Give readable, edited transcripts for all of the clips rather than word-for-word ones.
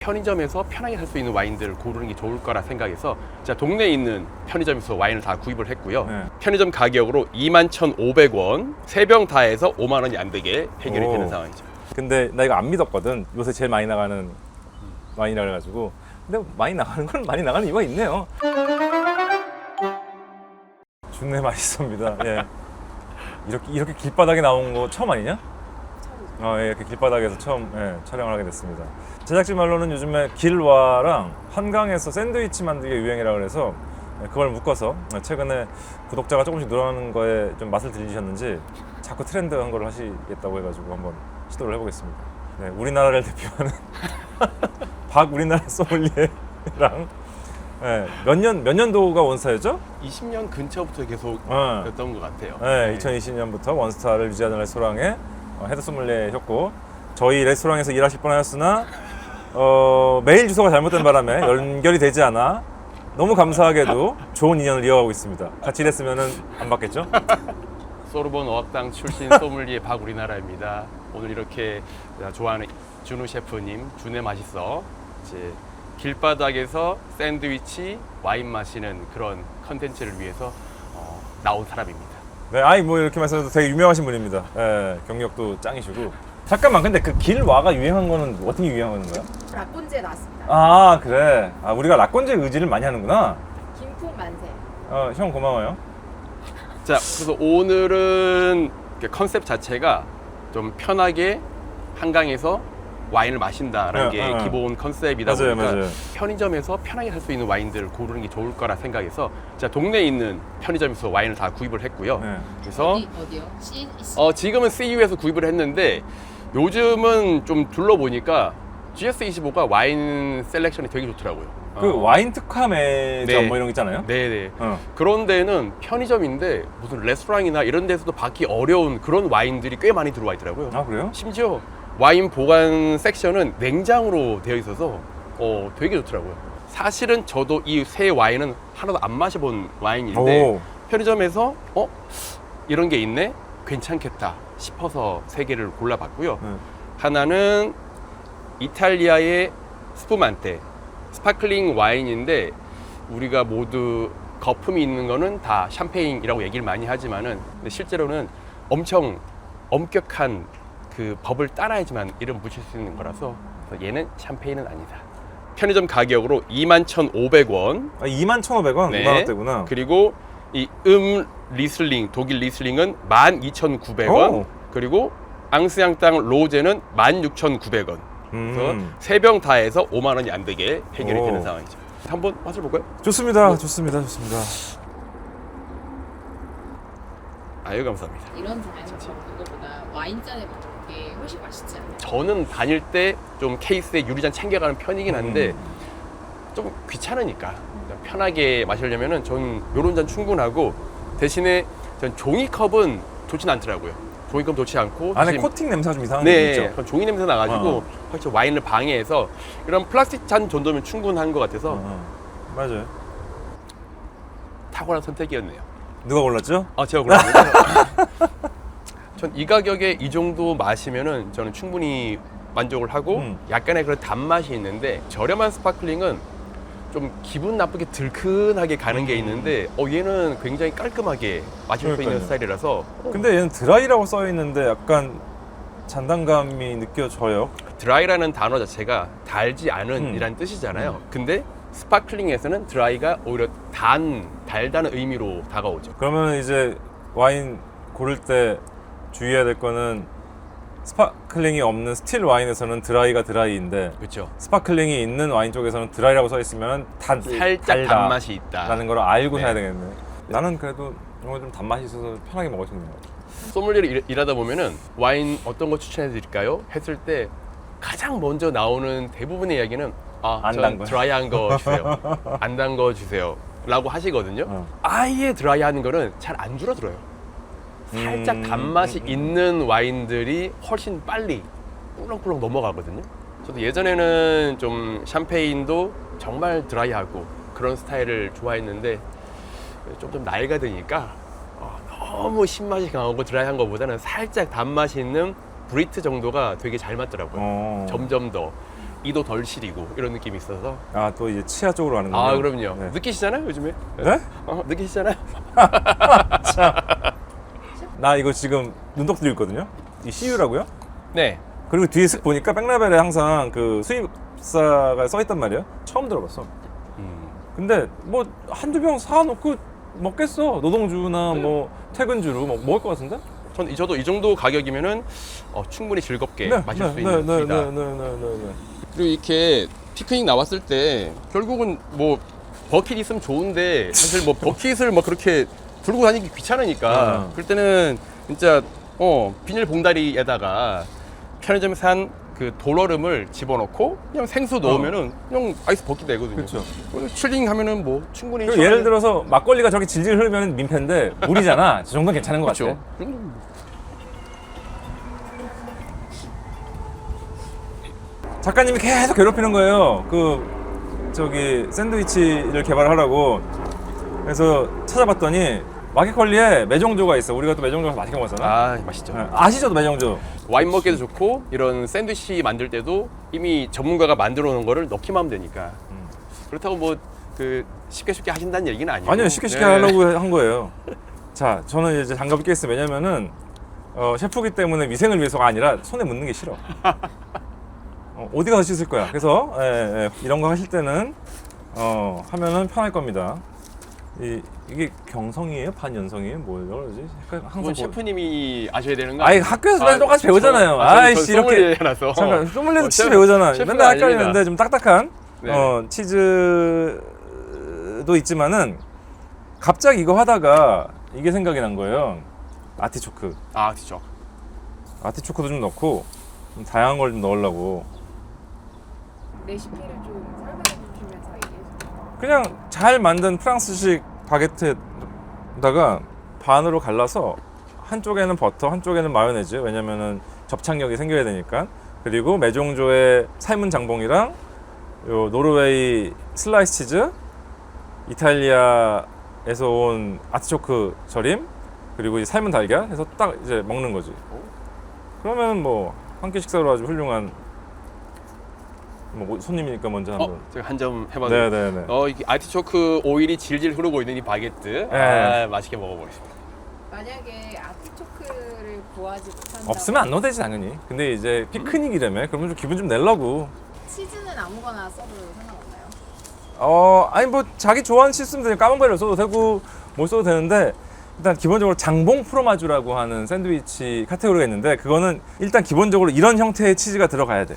편의점에서 편하게 살 수 있는 와인들을 고르는 게 좋을 거라 생각해서 제가 동네에 있는 편의점에서 와인을 다 구입을 했고요. 네. 편의점 가격으로 21,500원, 3병 다 해서 5만 원이 안 되게 해결이 오. 되는 상황이죠. 근데 나 이거 안 믿었거든. 요새 제일 많이 나가는 와인이라 그래가지고. 근데 많이 나가는 건 많이 나가는 이유가 있네요. 준내 맛있습니다. 예. 이렇게 길바닥에 나온 거 처음 아니냐? 예, 이렇게 길바닥에서 처음 촬영을 하게 됐습니다. 제작진 말로는 요즘에 길와랑 한강에서 샌드위치 만들기 유행이라 그래서 그걸 묶어서 최근에 구독자가 조금씩 늘어나는 거에 좀 맛을 들리셨는지 자꾸 트렌드한 걸 하시겠다고 해가지고 한번 시도를 해보겠습니다. 네, 우리나라를 대표하는 우리나라 소믈리에랑 몇 년도가 원스타였죠? 20년 근처부터 계속 네. 였던 것 같아요. 네, 2020년부터 원스타를 유지하는 레스토랑의 헤드 소믈리에였고 저희 레스토랑에서 일하실 뻔하였으나 메일 주소가 잘못된 바람에 연결이 되지 않아 너무 감사하게도 좋은 인연을 이어가고 있습니다. 같이 일했으면 안 받겠죠? 소르본 어학당 출신 소믈리에 박우리나라입니다. 오늘 이렇게 좋아하는 준우 셰프님, 준의 맛있어 이제 길바닥에서 샌드위치, 와인 마시는 그런 컨텐츠를 위해서 나온 사람입니다. 네, 아이 뭐 이렇게 말씀해도 되게 유명하신 분입니다. 예, 경력도 짱이시고. 잠깐만, 근데 그 길와가 유행한 거는 어떻게 유행하는 거야? 라꼰지에 나왔습니다. 아, 그래. 우리가 라꼰지의 의지를 많이 하는구나. 김풍 만세. 형 고마워요. 자, 그래서 오늘은 컨셉 자체가 좀 편하게 한강에서 와인을 마신다라는 게 기본 컨셉이다 맞아요, 보니까 맞아요. 편의점에서 편하게 살 수 있는 와인들을 고르는 게 좋을 거라 생각해서 제가 동네에 있는 편의점에서 와인을 다 구입을 했고요. 네. 그래서 어디요? 지금은 CU에서 구입을 했는데 요즘은 좀 둘러보니까 GS25가 와인 셀렉션이 되게 좋더라고요. 그 와인 특화 매점 네. 뭐 이런 거 있잖아요. 네네. 어. 그런 데는 편의점인데 무슨 레스토랑이나 이런 데서도 받기 어려운 그런 와인들이 꽤 많이 들어와 있더라고요. 아, 그래요? 심지어 와인 보관 섹션은 냉장으로 되어 있어서 되게 좋더라고요. 사실은 저도 이 새 와인은 하나도 안 마셔본 와인인데 오. 편의점에서 이런 게 있네? 괜찮겠다 싶어서 세 개를 골라봤고요. 하나는 이탈리아의 스푸만테 스파클링 와인인데 우리가 모두 거품이 있는 거는 다 샴페인이라고 얘기를 많이 하지만은 근데 실제로는 엄청 엄격한 그 법을 따라야지만 이름 붙일 수 있는 거라서 그래서 얘는 샴페인은 아니다. 편의점 가격으로 21,500원. 21,500원? 네. 2만원대구나. 그리고 이 리슬링, 독일 리슬링은 12,900원. 오. 그리고 앙스양땅 로제는 16,900원. 그래서 세 병 다 해서 5만 원이 안 되게 해결이 오. 되는 상황이죠. 한번 맛을 볼까요? 좋습니다. 좋습니다. 아유, 감사합니다. 이런 잔에서 먹는 것보다 와인잔에 먹는 게 훨씬 맛있지 않아요? 저는 다닐 때 좀 케이스에 유리잔 챙겨가는 편이긴 한데 좀 귀찮으니까 편하게 마시려면은 전 요런 잔 충분하고 대신에 전 종이컵은 좋진 않더라고요. 종이컵 좋지 않고 안에 대신- 코팅 냄새가 좀 이상한 게 네, 있죠. 약간 종이 냄새 나가지고 확실히 와인을 방해해서 이런 플라스틱 잔 정도면 충분한 것 같아서 맞아요. 탁월한 선택이었네요. 누가 골랐죠? 제가 골랐는데 전 이 가격에 이 정도 마시면은 저는 충분히 만족을 하고 약간의 그런 단맛이 있는데 저렴한 스파클링은 좀 기분 나쁘게 들큰하게 가는 게 있는데 얘는 굉장히 깔끔하게 마실 수 있는 그러니까요. 스타일이라서 근데 얘는 드라이라고 써 있는데 약간 잔단감이 느껴져요. 드라이라는 단어 자체가 달지 않은 이란 뜻이잖아요. 근데 스파클링에서는 드라이가 오히려 달다는 의미로 다가오죠. 그러면 이제 와인 고를 때 주의해야 될 거는 스파클링이 없는 스틸 와인에서는 드라이가 드라이인데 그렇죠. 스파클링이 있는 와인 쪽에서는 드라이라고 써 있으면 살짝 단맛이 있다. 라는 걸 알고 네. 사야 되겠네. 나는 그래도 이런 거 좀 단맛이 있어서 편하게 먹을 수 있는 것 같아. 소믈리에를 일하다 보면은 와인 어떤 거 추천해 드릴까요? 했을 때 가장 먼저 나오는 대부분의 이야기는 안 전 단 거요? 드라이한 거 주세요. 안 단 거 주세요. 라고 하시거든요. 아예 드라이한 거는 잘 안 줄어들어요. 살짝 단맛이 있는 와인들이 훨씬 빨리 꿀렁꿀렁 넘어가거든요. 저도 예전에는 좀 샴페인도 정말 드라이하고 그런 스타일을 좋아했는데 좀 나이가 드니까 너무 신맛이 강하고 드라이한 것보다는 살짝 단맛이 있는 브리트 정도가 되게 잘 맞더라고요. 점점 더 이도 덜 시리고 이런 느낌이 있어서. 아, 또 이제 치아 쪽으로 가는군요. 아, 그럼요. 네. 느끼시잖아요, 요즘에. 네? 느끼시잖아요. 나 이거 지금 눈독 들고 있거든요. 이 CU라고요? 네. 그리고 뒤에 쓱 보니까 백라벨에 항상 그 수입사가 써있단 말이에요. 처음 들어봤어. 근데 뭐 한두 병 사놓고 먹겠어. 노동주나 뭐 퇴근주로 먹을 것 같은데? 저도 이 정도 가격이면은 충분히 즐겁게 마실 수 있는 술이다. 네. 그리고 이렇게 피크닉 나왔을 때 결국은 뭐 버킷 있으면 좋은데 사실 뭐 버킷을 뭐 그렇게 들고 다니기 귀찮으니까 그럴 때는 진짜 비닐 봉다리에다가 편의점에 산 그 돌얼음을 집어넣고 그냥 생수 넣으면은 그냥 아이스 버킷 되거든요. 그렇죠. 칠링 하면은 뭐 충분히 그리고 예를 들어서 막걸리가 저렇게 질질 흐르면 민폐인데 물이잖아. 저 정도는 괜찮은 것 그렇죠. 같아. 작가님이 계속 괴롭히는 거예요. 저기 샌드위치를 개발하라고. 그래서 찾아봤더니 마켓컬리에 매정조가 있어. 우리가 또 매정조 맛있게 먹었잖아. 아 맛있죠. 아시죠, 매정조? 와인 먹기도 좋고 이런 샌드위치 만들 때도 이미 전문가가 만들어 놓은 거를 넣기만 하면 되니까 그렇다고 뭐 그 쉽게 하신다는 얘기는 아니고 아니요, 쉽게 하려고 한 거예요. 자, 저는 이제 장갑을 끼겠어요. 왜냐면은 셰프기 때문에 위생을 위해서가 아니라 손에 묻는 게 싫어. 어디 가서 씻을 거야. 그래서 이런 거 하실 때는 하면은 편할 겁니다. 이게 경성이에요? 반연성이에요? 뭐라고 그러지? 항상 그건 셰프님이 아셔야 되는 거 아니, 아니에요? 학교에서 맨날 똑같이 배우잖아요. 아이씨, 이렇게 해놔서 잠깐 소믈리에도 치즈 셰프- 배우잖아. 셰프가 맨날 아닙니다. 헷갈리는데 좀 딱딱한 네. 치즈도 있지만은 갑자기 이거 하다가 이게 생각이 난 거예요. 아티초크. 아 진짜 아티초크도 좀 넣고 좀 다양한 걸 좀 넣으려고. 레시피를 좀 설명해 주시면서 얘기해 주세요. 그냥 잘 만든 프랑스식 바게트에다가 반으로 갈라서 한쪽에는 버터, 한쪽에는 마요네즈. 왜냐면은 접착력이 생겨야 되니까. 그리고 매종조의 삶은 장봉이랑 요 노르웨이 슬라이스 치즈, 이탈리아에서 온 아티초크 절임, 그리고 이 삶은 달걀 해서 딱 이제 먹는 거지. 그러면 뭐 한 끼 식사로 아주 훌륭한. 뭐 손님이니까 먼저 한번. 제가 한 점 해봤는데 네네네. 이게 아티초크 오일이 질질 흐르고 있는 이 바게트 네. 맛있게 먹어보겠습니다. 만약에 아티초크를 구하지 못한다. 없으면 안 넣어도 되지 당연히. 근데 이제 피크닉이라며. 그러면 좀 기분 좀 내려고. 치즈는 아무거나 써도 상관없나요? 아니 뭐 자기 좋아하는 치즈 쓰면 되니까 까만베리를 써도 되고 뭘 써도 되는데, 일단 기본적으로 장봉 프로마주라고 하는 샌드위치 카테고리가 있는데, 그거는 일단 기본적으로 이런 형태의 치즈가 들어가야 돼.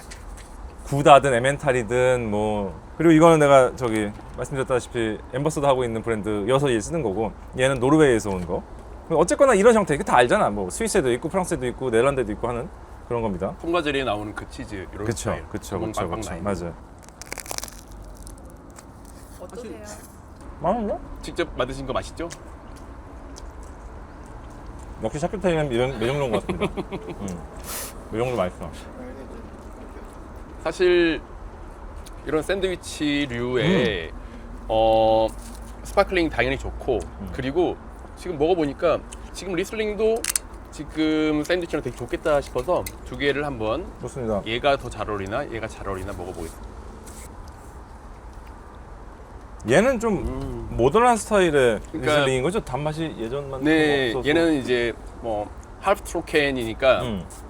구다든 에멘탈이든 뭐. 그리고 이거는 내가 저기 말씀드렸다시피 엠버서더 하고 있는 브랜드여서 얘 쓰는 거고, 얘는 노르웨이에서 온 거. 어쨌거나 이런 형태, 이게 다 알잖아. 뭐 스위스에도 있고 프랑스에도 있고 네덜란드에도 있고 하는 그런 겁니다. 콩과제리에 나오는 그 치즈 이런 그쵸, 스타일. 그쵸, 구멍 그쵸, 빵빵 그쵸. 나 있는. 맞아요. 어떠세요? 맛있나? 직접 만드신 거 맛있죠? 역시 샤크타임은 매정종 것 같습니다. 매정종 맛있어. 사실 이런 샌드위치류의 스파클링 당연히 좋고 그리고 지금 먹어보니까 지금 리슬링도 지금 샌드위치랑 되게 좋겠다 싶어서 두 개를 한번 좋습니다. 얘가 더 잘 어울리나 얘가 잘 어울리나 먹어보겠습니다. 얘는 좀 모던한 스타일의 그러니까- 리슬링인 거죠? 단맛이 예전만큼 네, 없어서. 얘는 이제 뭐 할프 트로켄이니까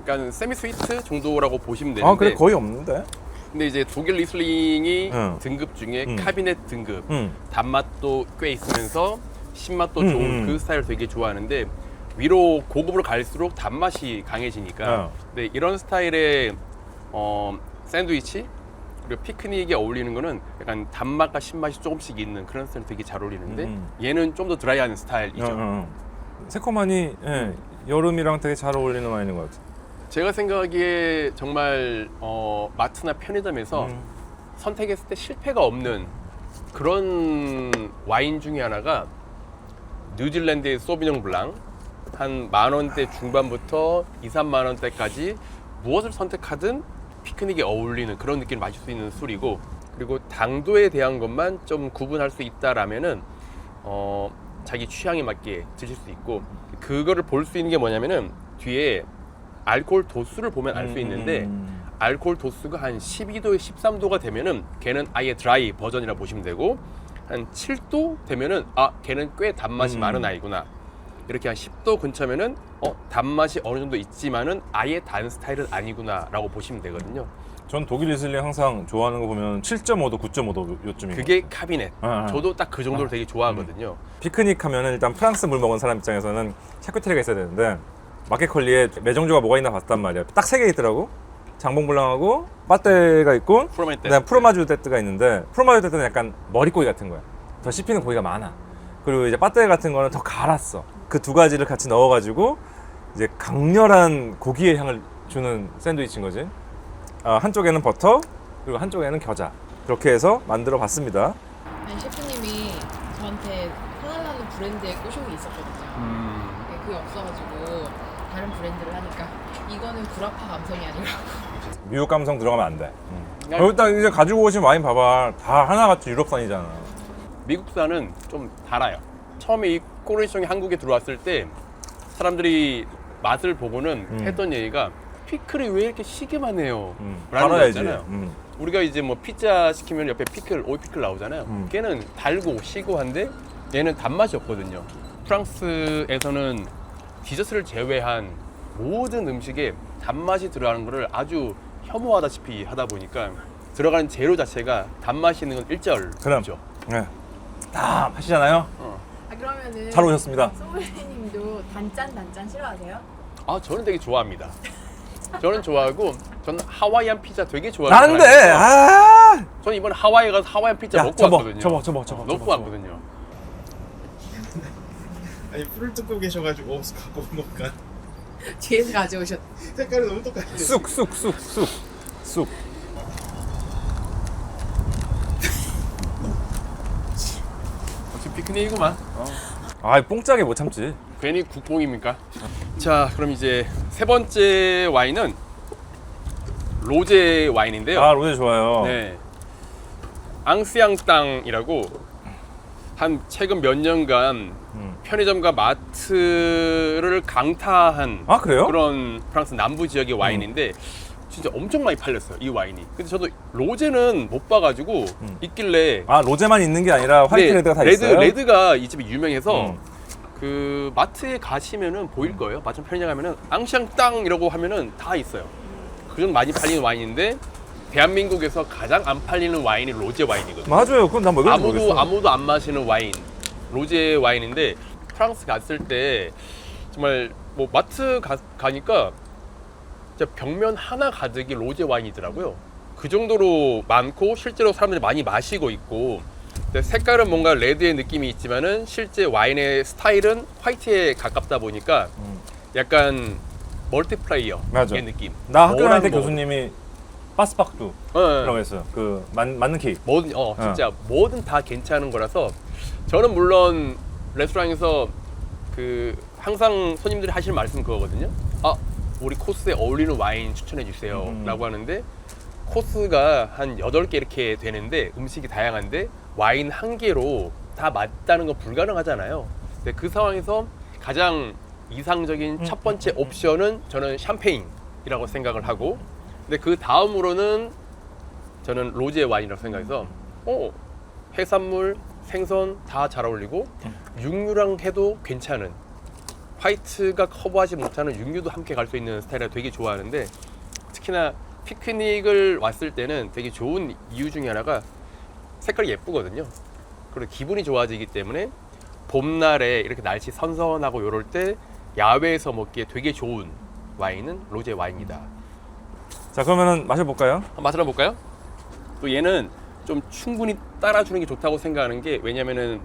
약간 세미 스위트 정도라고 보시면 되는데 아, 그래 거의 없는데. 근데 이제 독일 리슬링이 응. 등급 중에 응. 카비넷 등급 음. 단맛도 꽤 있으면서 신맛도 좋은 그 스타일을 되게 좋아하는데 위로 고급으로 갈수록 단맛이 강해지니까 근데 이런 스타일의 샌드위치 그리고 피크닉에 어울리는 거는 약간 단맛과 신맛이 조금씩 있는 그런 스타일 되게 잘 어울리는데 얘는 좀 더 드라이한 스타일이죠. 새콤하니 여름이랑 되게 잘 어울리는 와인인 것 같아요. 제가 생각하기에 정말 마트나 편의점에서 선택했을 때 실패가 없는 그런 와인 중에 하나가 뉴질랜드의 소비뇽 블랑 한 10,000원대 중반부터 2-3만 원대까지 무엇을 선택하든 피크닉에 어울리는 그런 느낌을 마실 수 있는 술이고 그리고 당도에 대한 것만 좀 구분할 수 있다라면은 자기 취향에 맞게 드실 수 있고 그거를 볼 수 있는 게 뭐냐면은 뒤에 알코올 도수를 보면 알 수 있는데 알코올 도수가 한 12도, 13도가 되면은 걔는 아예 드라이 버전이라 보시면 되고, 한 7도 되면은 걔는 꽤 단맛이 많은 아이구나. 이렇게 한 10도 근처면은 단맛이 어느 정도 있지만은 아예 단 스타일은 아니구나라고 보시면 되거든요. 전 독일 리슬링 항상 좋아하는 거 보면 7.5도, 9.5도 요쯤인 그게 카비넷. 아. 저도 딱 그 정도를 되게 좋아하거든요. 피크닉 하면은 일단 프랑스 물 먹은 사람 입장에서는 샤크테리가 있어야 되는데 마켓컬리에 매정조가 뭐가 있나 봤단 말이야. 딱 3개 있더라고. 장봉블랑하고 빠떼가 있고 프로마이떼. 그다음 프로마주 떼뜨가 있는데 프로마주 떼뜨는 약간 머리고기 같은 거야. 더 씹히는 고기가 많아. 그리고 이제 빠떼 같은 거는 더 갈았어. 그 두 가지를 같이 넣어가지고 이제 강렬한 고기의 향을 주는 샌드위치인 거지. 한쪽에는 버터 그리고 한쪽에는 겨자. 그렇게 해서 만들어 봤습니다. 아니, 셰프님이 저한테 사달라는 브랜드에 꼬신 게 있었거든요. 그게 없어가지고 다른 브랜드를 하니까 이거는 구라파 감성이 아니라고. 미국 감성 들어가면 안 돼. 여기다 이제 가지고 오신 와인 봐봐. 다 하나같이 유럽산이잖아. 미국산은 좀 달아요. 처음에 이 코로네이션이 한국에 들어왔을 때 사람들이 맛을 보고는 했던 얘기가 피클이 왜 이렇게 시기만 해요? 라는 달아야지. 거였잖아요. 우리가 이제 뭐 피자 시키면 옆에 피클, 오이 피클 나오잖아요. 걔는 달고 시고한데 얘는 단맛이 없거든요. 프랑스에서는 디저트를 제외한 모든 음식에 단맛이 들어가는 거를 아주 혐오하다시피 하다 보니까 들어가는 재료 자체가 단맛이 있는 건 일절이죠. 네. 다 하시잖아요. 그러면은 잘 오셨습니다. 소울님도 단짠 싫어하세요? 저는 되게 좋아합니다. 저는 좋아하고 저는 하와이안 피자 되게 좋아하는 나는데 사람이라서 저는 이번에 하와이 가서 하와이안 피자 먹고 왔거든요. 먹고 왔거든요. 아니 풀을 뜯고 계셔가지고 갖고 온 건가? 뒤에서 가져오셨. 색깔이 너무 똑같아요. 쑥. 역시 피크닉이구만. 뽕짝에 못 참지. 괜히 국뽕입니까? 자, 그럼 이제 세 번째 와인은 로제 와인인데요. 로제 좋아요. 네. 앙스양땅이라고 한 최근 몇 년간 편의점과 마트를 강타한 그래요? 그런 프랑스 남부 지역의 와인인데 진짜 엄청 많이 팔렸어요, 이 와인이. 근데 저도 로제는 못 봐가지고 있길래 로제만 있는 게 아니라 화이트 네, 레드가 다 있어요? 레드가 이 집이 유명해서 그 마트에 가시면은 보일 거예요. 마침 편의점 가면은 앙샹땅이라고 하면은 다 있어요. 그중 많이 팔리는 와인인데 대한민국에서 가장 안 팔리는 와인이 로제 와인이거든요. 맞아요. 그건 난 왜 그런지 모르겠어. 아무도 안 마시는 와인, 로제 와인인데 프랑스 갔을 때 정말 뭐 마트 가니까 진짜 벽면 하나 가득이 로제 와인이더라고요. 그 정도로 많고 실제로 사람들이 많이 마시고 있고, 근데 색깔은 뭔가 레드의 느낌이 있지만은 실제 와인의 스타일은 화이트에 가깝다 보니까 약간 멀티플레이어의 맞아. 느낌. 나 학교 다닐 때 뭐랑 교수님이 빠스박두라고 했어요. 그 맞는 케이크. 진짜 뭐든 다 괜찮은 거라서 저는 물론 레스토랑에서 그 항상 손님들이 하시는 말씀 그거거든요. 우리 코스에 어울리는 와인 추천해 주세요 라고 하는데 코스가 한 8개 이렇게 되는데 음식이 다양한데 와인 한 개로 다 맞다는 건 불가능하잖아요. 근데 그 상황에서 가장 이상적인 첫 번째 옵션은 저는 샴페인이라고 생각을 하고, 근데 그 다음으로는 저는 로제 와인이라고 생각해서 해산물, 생선 다 잘 어울리고 육류랑 해도 괜찮은, 화이트가 커버하지 못하는 육류도 함께 갈 수 있는 스타일을 되게 좋아하는데, 특히나 피크닉을 왔을 때는 되게 좋은 이유 중에 하나가 색깔이 예쁘거든요. 그리고 기분이 좋아지기 때문에 봄날에 이렇게 날씨 선선하고 이럴 때 야외에서 먹기에 되게 좋은 와인은 로제 와인이다. 자, 그러면은 마셔볼까요? 한번 맛을 볼까요? 또 얘는 좀 충분히 따라주는 게 좋다고 생각하는 게, 왜냐면은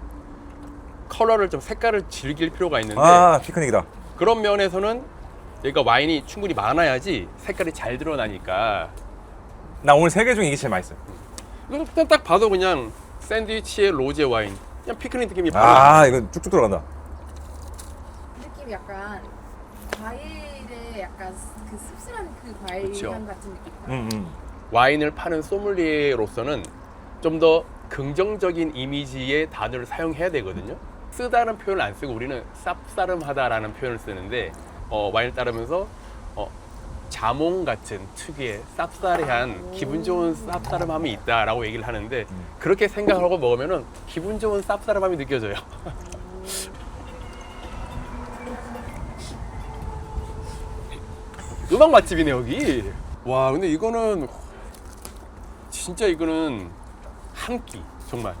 컬러를 좀 색깔을 즐길 필요가 있는데 피크닉이다. 그런 면에서는 얘가 와인이 충분히 많아야지 색깔이 잘 드러나니까. 나 오늘 3개 중에 이게 제일 맛있어요. 그냥 딱 봐도 그냥 샌드위치에 로제 와인, 그냥 피크닉 느낌이 바로. 이건 쭉쭉 들어간다. 느낌이 약간 과일의 약간 그 씁쓸한 그 과일 그쵸. 향 같은 느낌. 와인을 파는 소믈리에로서는 좀 더 긍정적인 이미지의 단어를 사용해야 되거든요. 쓰다는 표현을 안 쓰고 우리는 쌉싸름하다라는 표현을 쓰는데 와인을 따르면서 자몽 같은 특유의 쌉싸래한 기분 좋은 쌉싸름함이 있다라고 얘기를 하는데 그렇게 생각하고 먹으면은 기분 좋은 쌉싸름함이 느껴져요. 음악 맛집이네 여기. 와 근데 이거는 진짜 이거는 한 끼 정말.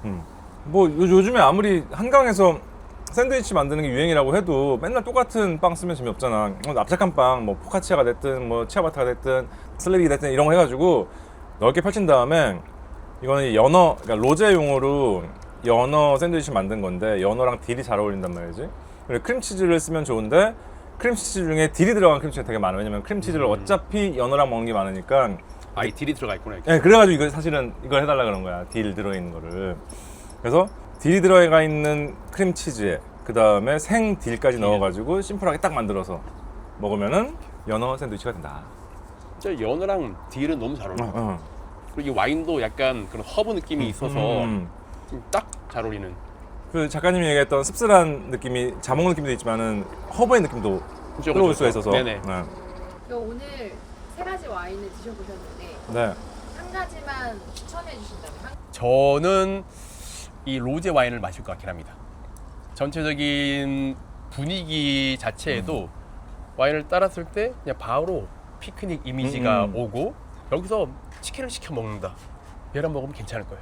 뭐 요즘에 아무리 한강에서 샌드위치 만드는 게 유행이라고 해도 맨날 똑같은 빵 쓰면 재미없잖아. 납작한 빵, 뭐 포카치아가 됐든 뭐 치아바타가 됐든 슬래빅이 됐든 이런 거 해가지고 넓게 펼친 다음에 이거는 연어, 그러니까 로제용으로 연어 샌드위치 만든 건데 연어랑 딜이 잘 어울린단 말이지. 그리고 크림치즈를 쓰면 좋은데 크림치즈 중에 딜이 들어간 크림치즈가 되게 많아. 왜냐면 크림치즈를 어차피 연어랑 먹는 게 많으니까. 아, 이 딜이 들어가 있구나. 이렇게. 네, 그래가지고 이거 사실은 이걸 해달라 그런 거야. 딜 들어있는 거를. 그래서 딜이 들어가 있는 크림치즈에 그 다음에 생 딜까지 넣어가지고 심플하게 딱 만들어서 먹으면은 연어 샌드위치가 된다. 진짜 연어랑 딜은 너무 잘 어울려. 그리고 이 와인도 약간 그런 허브 느낌이 있어서 딱 잘 어울리는. 그 작가님이 얘기했던 씁쓸한 느낌이 자몽 느낌도 있지만은 허브의 느낌도 그렇죠, 끌어올 그렇죠. 수가 있어서. 네네. 네. 오늘 세 가지 와인을 드셔보셨는데 네. 한 가지만 추천해 주신다면 저는 이 로제 와인을 마실 것 같긴 합니다. 전체적인 분위기 자체에도 와인을 따랐을 때 그냥 바로 피크닉 이미지가 오고 여기서 치킨을 시켜 먹는다. 얘랑 먹으면 괜찮을 거예요.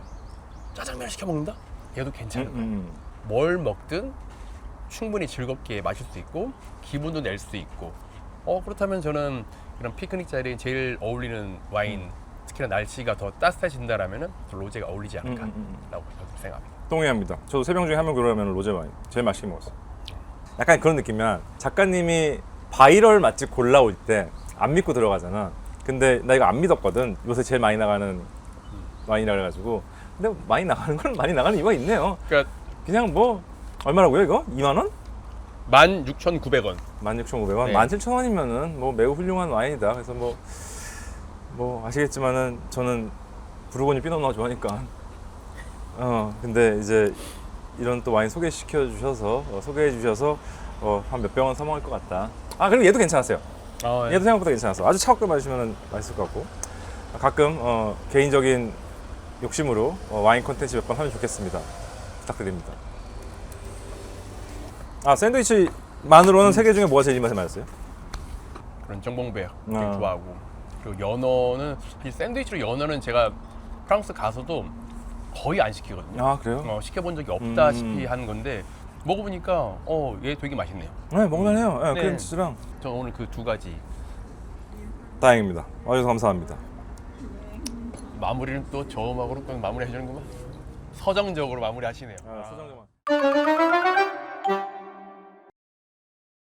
짜장면을 시켜 먹는다? 얘도 괜찮을 거예요. 뭘 먹든 충분히 즐겁게 마실 수 있고 기분도 낼 수 있고 그렇다면 저는 이런 피크닉 자리에 제일 어울리는 와인 특히나 날씨가 더 따뜻해진다라면 로제가 어울리지 않을까라고 저도 생각합니다. 동의합니다. 저도 세 병 중에 한 명 고르면 로제 와인 제일 맛있게 먹었어. 약간 그런 느낌이야. 작가님이 바이럴 맛집 골라올 때 안 믿고 들어가잖아. 근데 나 이거 안 믿었거든. 요새 제일 많이 나가는 와인이라 그래가지고. 근데 많이 나가는 건 많이 나가는 이유가 있네요. 그러니까 그냥 뭐 얼마라고요 이거? 2만 원? 16,900원. 16,500원? 네. 17,000원이면은 뭐 매우 훌륭한 와인이다. 그래서 뭐 아시겠지만은 저는 부르고뉴 피노누아 좋아하니까. 근데 이제 이런 또 와인 소개해 주셔서 한 몇 병은 사 먹을 것 같다. 아 그리고 얘도 괜찮았어요. 얘도 생각보다 괜찮았어. 아주 차갑게 마시면 맛있을 것 같고. 가끔 개인적인 욕심으로 와인 콘텐츠 몇 번 하면 좋겠습니다. 부탁드립니다. 아 샌드위치만으로는 세 개 중에 뭐가 제일 입맛에 맞았어요? 그런 정봉배 되게 좋아하고 그리고 연어는 사실 샌드위치로 연어는 제가 프랑스 가서도 거의 안 시키거든요. 아 그래요? 시켜본 적이 없다시피 하는 건데 먹어보니까 얘 되게 맛있네요. 네 먹을만해요. 네, 네. 크림치즈랑. 저 오늘 그 두 가지 다행입니다. 와주셔서 감사합니다. 마무리는 또 저 음악으로 마무리 해주는구만. 서정적으로 마무리하시네요. 수정정만.